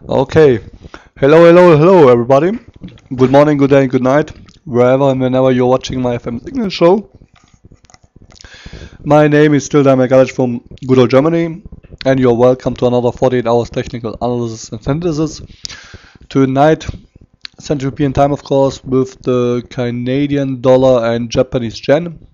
Okay. Hello, everybody. Good morning, good day, good night, wherever and whenever you're watching my FM Signals show. My name is still Damir from good old Germany, and you're welcome to another 48 hours technical analysis and synthesis. Tonight, Central European time, of course, with the Canadian dollar and Japanese yen.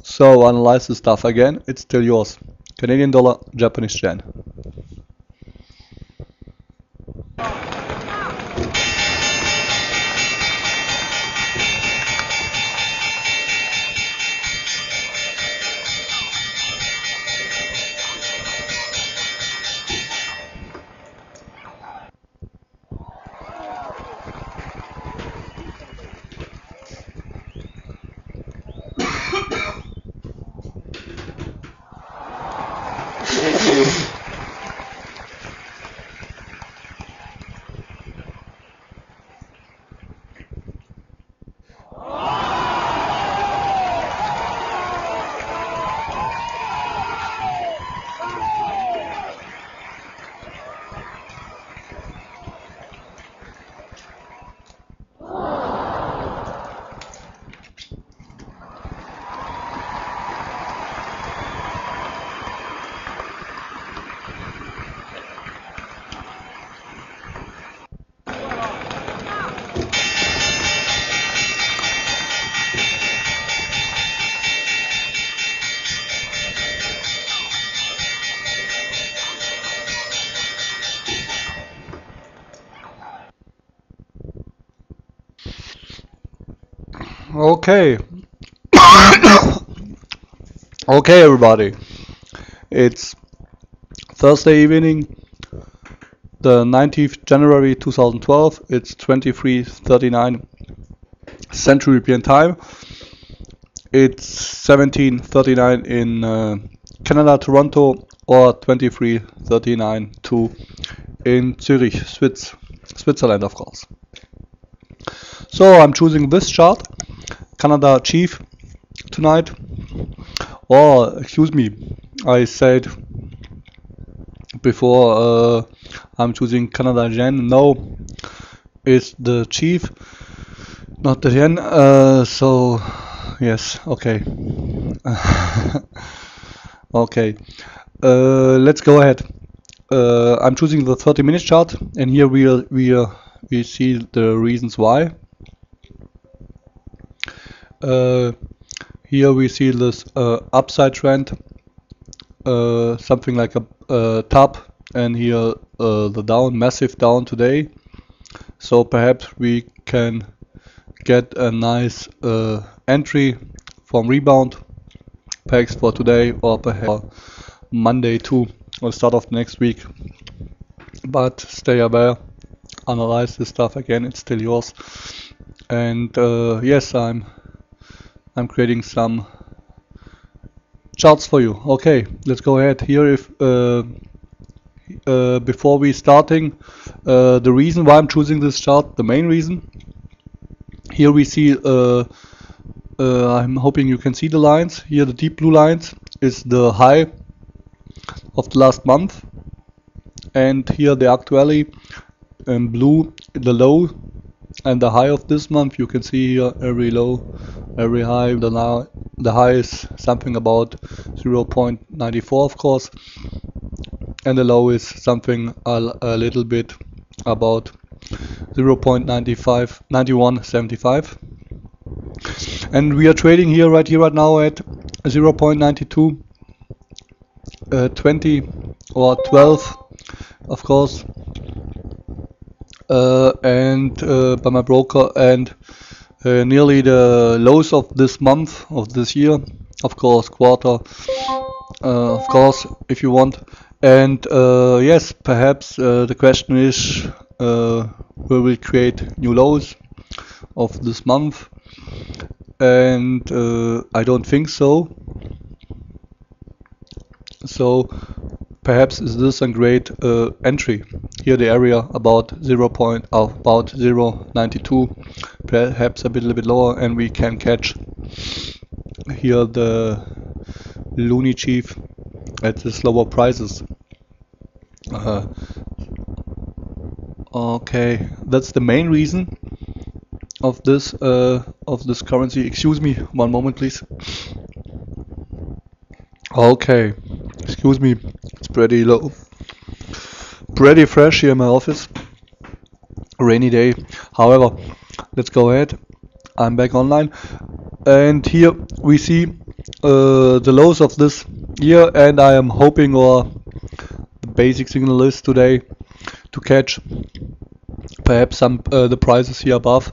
So, analyze the stuff again. It's still yours. Canadian dollar, Japanese yen. Okay. Okay, everybody. It's Thursday evening, the 19th January 2012. It's 23:39 Central European time. It's 17:39 in Canada, Toronto, or 23:39 in Zurich, Switzerland, of course. So I'm choosing this chart, Canada Chief, tonight. Or, excuse me, I said before I'm choosing Canada Yen. No, it's the Chief, not the Yen. So, yes, okay. Okay, let's go ahead. I'm choosing the 30-minute chart, and here we see the reasons why. Here we see this upside trend, something like a top, and here the down, massive down today. So perhaps we can get a nice entry from rebound, perhaps for today or perhaps Monday too, or start of next week. But stay aware, analyze this stuff again, it's still yours. And yes, I'm creating some charts for you. Okay, let's go ahead here. If before we starting, the reason why I'm choosing this chart, the main reason. Here we see, I'm hoping you can see the lines. Here the deep blue lines is the high of the last month, and here the actually in blue the low and the high of this month. You can see here every low, every high. The high is something about 0.94, of course, and the low is something a little bit about 0.95, 91.75. And we are trading here right now at 0.92, 20 or 12, of course. And by my broker, and nearly the lows of this month, of this year, of course, quarter, of course, if you want. And yes, perhaps the question is, will we create new lows of this month? And I don't think so. So perhaps is this a great entry? Here the area about 0.92, perhaps a little bit lower, and we can catch here the Looney Chief at the lower prices. Okay, that's the main reason of this currency. Excuse me, one moment please. Okay, excuse me, it's pretty low, pretty fresh here in my office. Rainy day. However, let's go ahead. I'm back online, and here we see the lows of this year, and I am hoping, or the basic signal is today, to catch perhaps some the prices here above,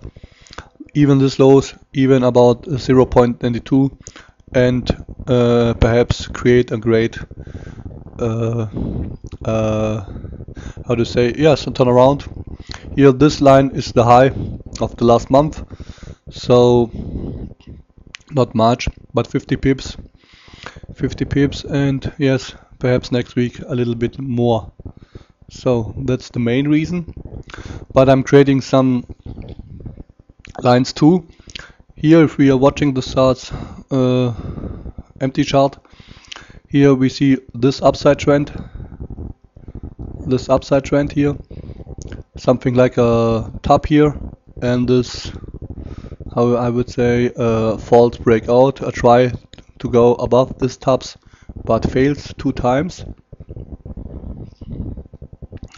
even this lows, even about 0.92, and perhaps create a great how to say, yes, a turnaround. Here this line is the high of the last month, so not much, but 50 pips, and yes, perhaps next week a little bit more. So that's the main reason, but I'm creating some lines too. Here, if we are watching the charts, empty chart, here we see this upside trend here, something like a top here, and this, how I would say, false breakout, a try to go above this tops, but fails 2 times.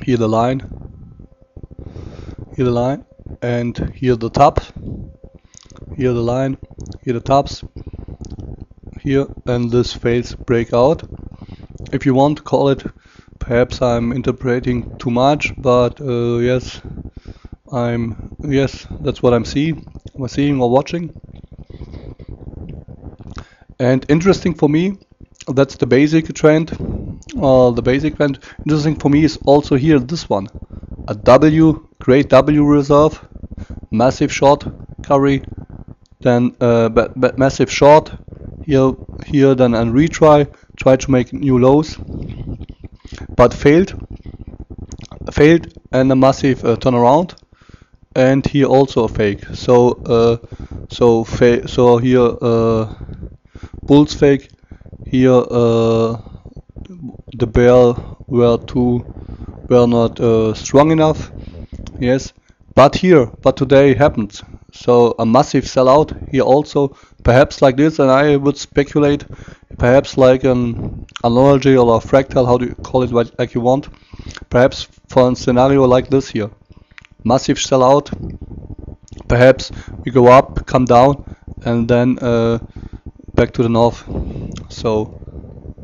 Here the line, and here the top, here the line, here the tops, here, and this fails breakout. If you want to call it, perhaps I'm interpreting too much, but yes, that's what I'm seeing or watching. And interesting for me, that's the basic trend. Interesting for me is also here this one, a W, great W reserve, massive short carry, then massive short here, then a retry, try to make new lows, but failed, and a massive turnaround, and here also a fake. So here bulls fake. Here the bear were not strong enough. Yes, but today happened. So a massive sellout here also, perhaps like this, and I would speculate, perhaps like an analogy or a fractal, how do you call it, like you want, perhaps for a scenario like this here, massive sellout, perhaps we go up, come down, and then back to the north. So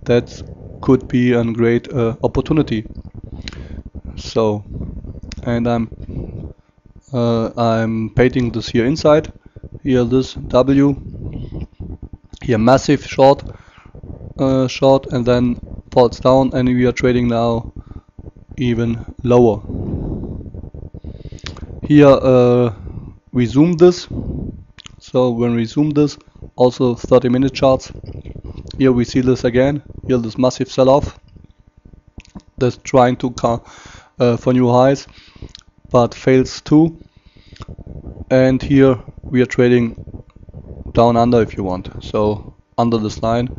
that could be a great opportunity. So, and I'm painting this here inside, here this W, here massive short, and then falls down, and we are trading now even lower. Here we zoom this, so when we zoom this, also 30-minute charts, here we see this again, here this massive sell-off, that's trying to for new highs, but fails too. And here we are trading down under, if you want, so under this line.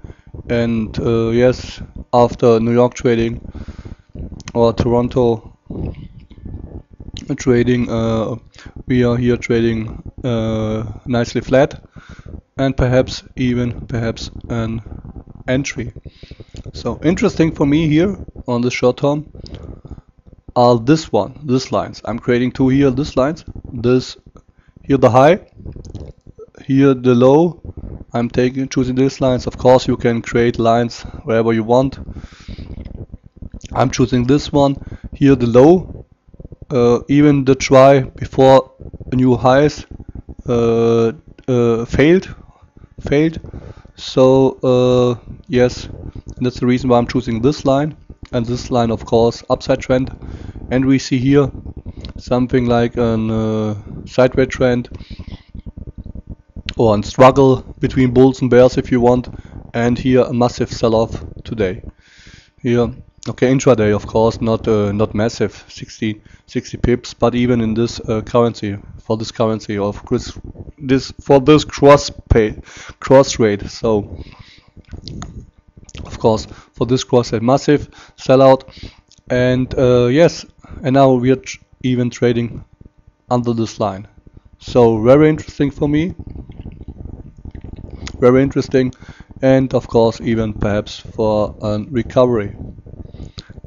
And yes, after New York trading or Toronto trading, we are here trading nicely flat, and perhaps an entry. So interesting for me here on the short term are these lines. I'm creating two here, these lines. This here the high, here the low. I'm choosing these lines. Of course, you can create lines wherever you want. I'm choosing this one here, the low. Even the try before new highs failed. So yes, that's the reason why I'm choosing this line, and this line, of course, upside trend. And we see here something like a sideways trend or a struggle between bulls and bears, if you want. And here a massive sell-off today. Here, okay, intraday, of course, not massive, 60 pips, but even in this currency, for this cross-rate. So of course, for this cross-rate, massive sellout. And yes, and now we are even trading under this line. So very interesting for me, very interesting, and of course even perhaps for a recovery.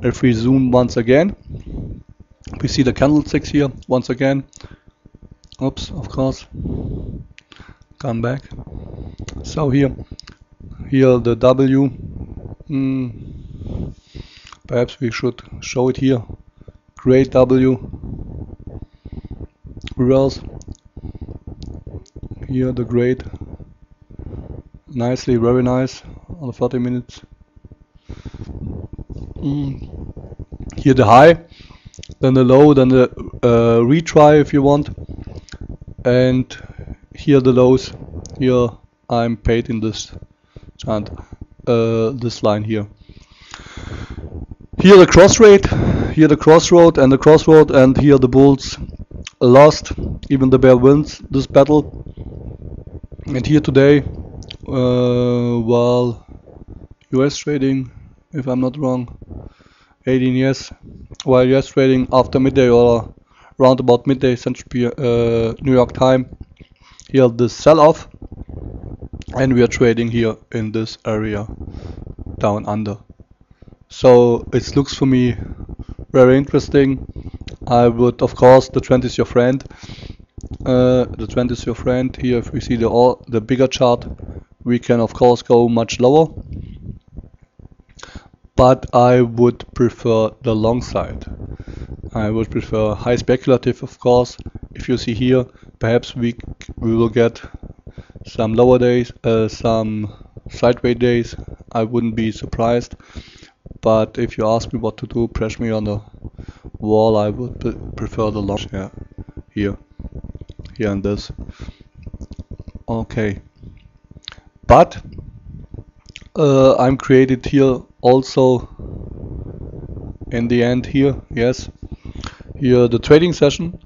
If we zoom once again, we see the candlesticks here once again. Oops, of course, come back. So here the W, perhaps we should show it here. Great W, reverse. Here the great, nicely, very nice on the 30 minutes. Here the high, then the low, then the retry if you want, and here the lows. Here I'm paid in this chart, this line here. Here the cross rate, here the crossroad, and the crossroad, and here the bulls lost. Even the bear wins this battle. And here today, while US trading, if I'm not wrong, 18 yes, while US trading after midday or round about midday Central New York time, here the sell-off, and we are trading here in this area down under. So it looks for me very interesting. I would, of course, the trend is your friend. The trend is your friend. Here, if we see the bigger chart, we can of course go much lower. But I would prefer the long side. I would prefer high speculative, of course. If you see here, perhaps we will get some lower days, some sideways days. I wouldn't be surprised. But if you ask me what to do, press me on the wall. I would prefer the long. Yeah, here and this. Okay. But I'm created here also in the end here. Yes. Here the trading session,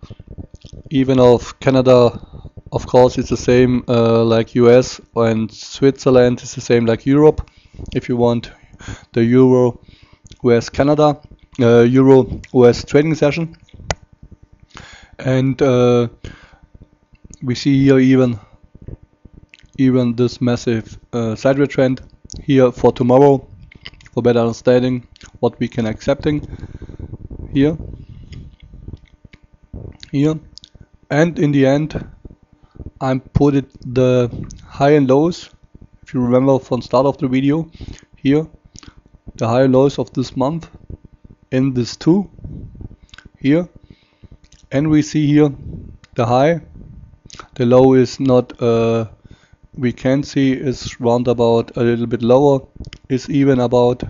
even of Canada, of course, it's the same like US, and Switzerland is the same like Europe. If you want the Euro US Canada, Euro US trading session, and we see here even this massive sideways trend here for tomorrow, for better understanding what we can accepting here, and in the end I put it the high and lows. If you remember from start of the video, here the high and lows of this month in this two here, and we see here the high, the low is not we can see is round about a little bit lower, is even about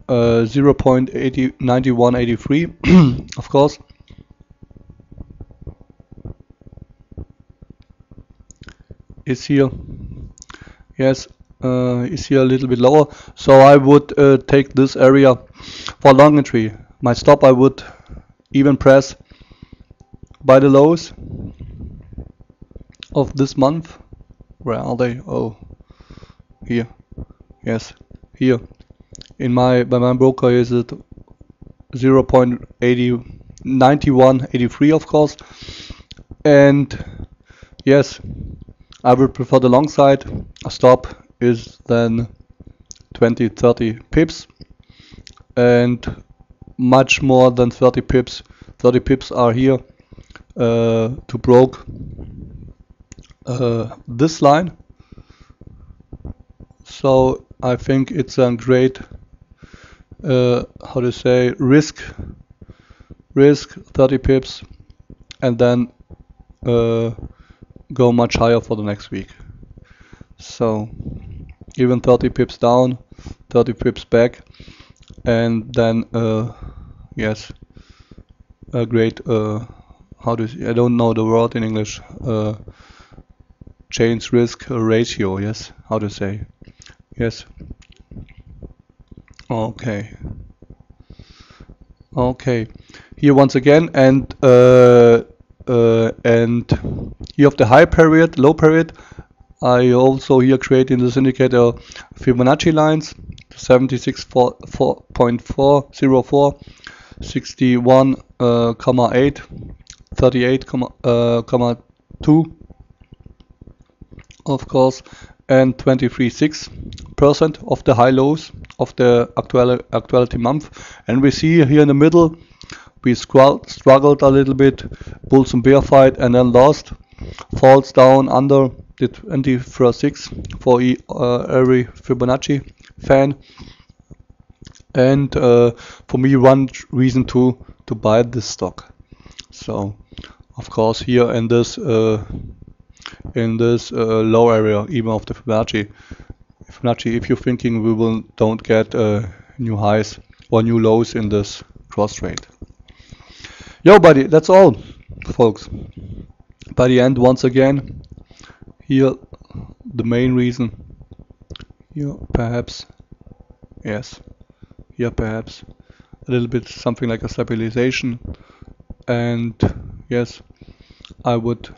0.9183 of course. Is here, yes, is here a little bit lower, so I would take this area for long entry. My stop I would even press by the lows of this month. Where are they? Oh, here, yes, here. In by my broker is it 0.9183 of course, and yes, I would prefer the long side. A stop is then 20-30 pips, and much more than 30 pips. 30 pips are here to broke this line. So I think it's a great how to say risk 30 pips, and then go much higher for the next week. So even 30 pips down, 30 pips back, and then yes, a great how to I don't know the word in English, change risk ratio. Yes, how to say, yes. Okay, here once again, and you have the high period, low period. I also here create in this indicator Fibonacci lines, 76.404, 61,8, 38,2 of course, and 23.6% of the high lows of the actuality month. And we see here in the middle we struggled a little bit, bulls and bear fight, and then lost, falls down under the 24.6 for every Fibonacci fan. And for me, one reason to buy this stock. So of course here in this low area, even of the Fibonacci, if you're thinking we don't get new highs or new lows in this cross-rate. Yo, buddy, that's all, folks. By the end, once again, here the main reason. Here perhaps, yes, here perhaps a little bit something like a stabilization, and yes, I would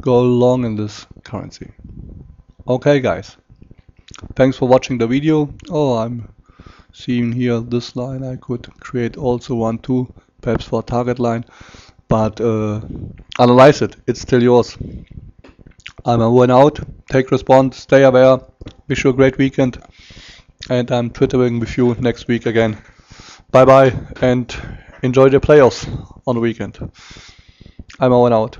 go long in this currency. Okay, guys, thanks for watching the video. Oh, I'm seeing here this line. I could create also one too, perhaps for a target line, but analyze it. It's still yours. I'm Owen out. Take response. Stay aware. Wish you a great weekend, and I'm twittering with you next week again. Bye bye, and enjoy the playoffs on the weekend. I'm Owen out.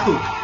Cool.